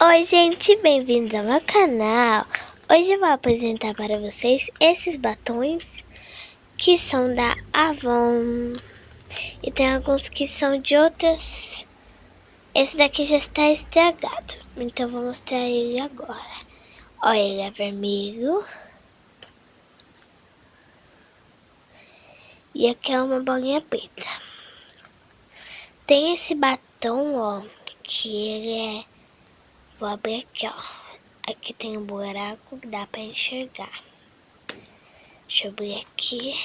Oi gente, bem-vindos ao meu canal. Hoje eu vou apresentar para vocês esses batons que são da Avon. E tem alguns que são de outras. Esse daqui já está estragado, então vou mostrar ele agora. Olha, ele é vermelho. E aqui é uma bolinha preta. Tem esse batom, ó, que ele é... Vou abrir aqui, ó. Aqui tem um buraco que dá pra enxergar. Deixa eu abrir aqui.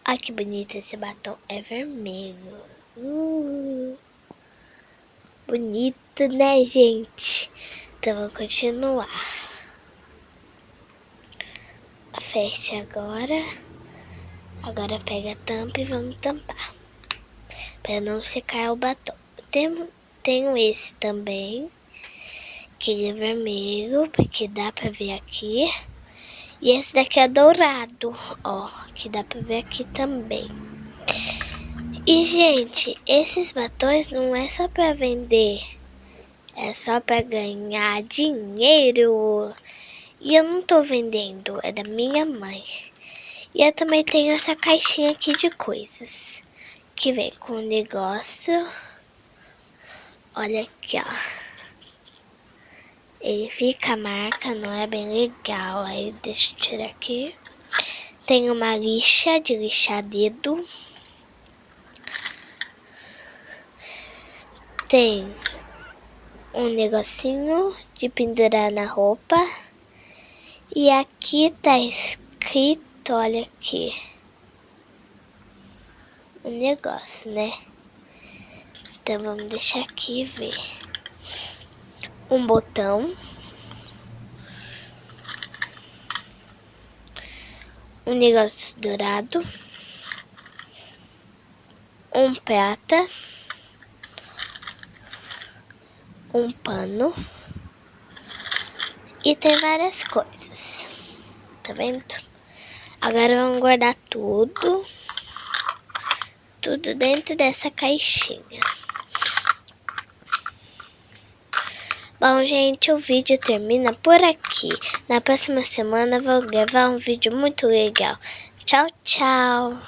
Olha que bonito esse batom. É vermelho. Bonito, né, gente? Então, vou continuar. Fecha agora. Agora pega a tampa e vamos tampar. Para não secar o batom. Tenho esse também. Que ele é vermelho, porque dá pra ver aqui. E esse daqui é dourado, ó, que dá pra ver aqui também. E, gente, esses batons não é só pra vender, é só pra ganhar dinheiro. E eu não tô vendendo, é da minha mãe. E eu também tenho essa caixinha aqui de coisas, que vem com um negócio. Olha aqui, ó. Ele fica a marca, não é bem legal. Aí deixa eu tirar aqui. Tem uma lixa de lixar dedo. Tem um negocinho de pendurar na roupa. E aqui tá escrito, olha aqui, um negócio, né? Então vamos deixar aqui e ver. Um botão. Um negócio dourado. Um prata. Um pano. E tem várias coisas. Tá vendo? Agora vamos guardar tudo. Tudo dentro dessa caixinha. Bom, gente, o vídeo termina por aqui. Na próxima semana vou gravar um vídeo muito legal. Tchau, tchau!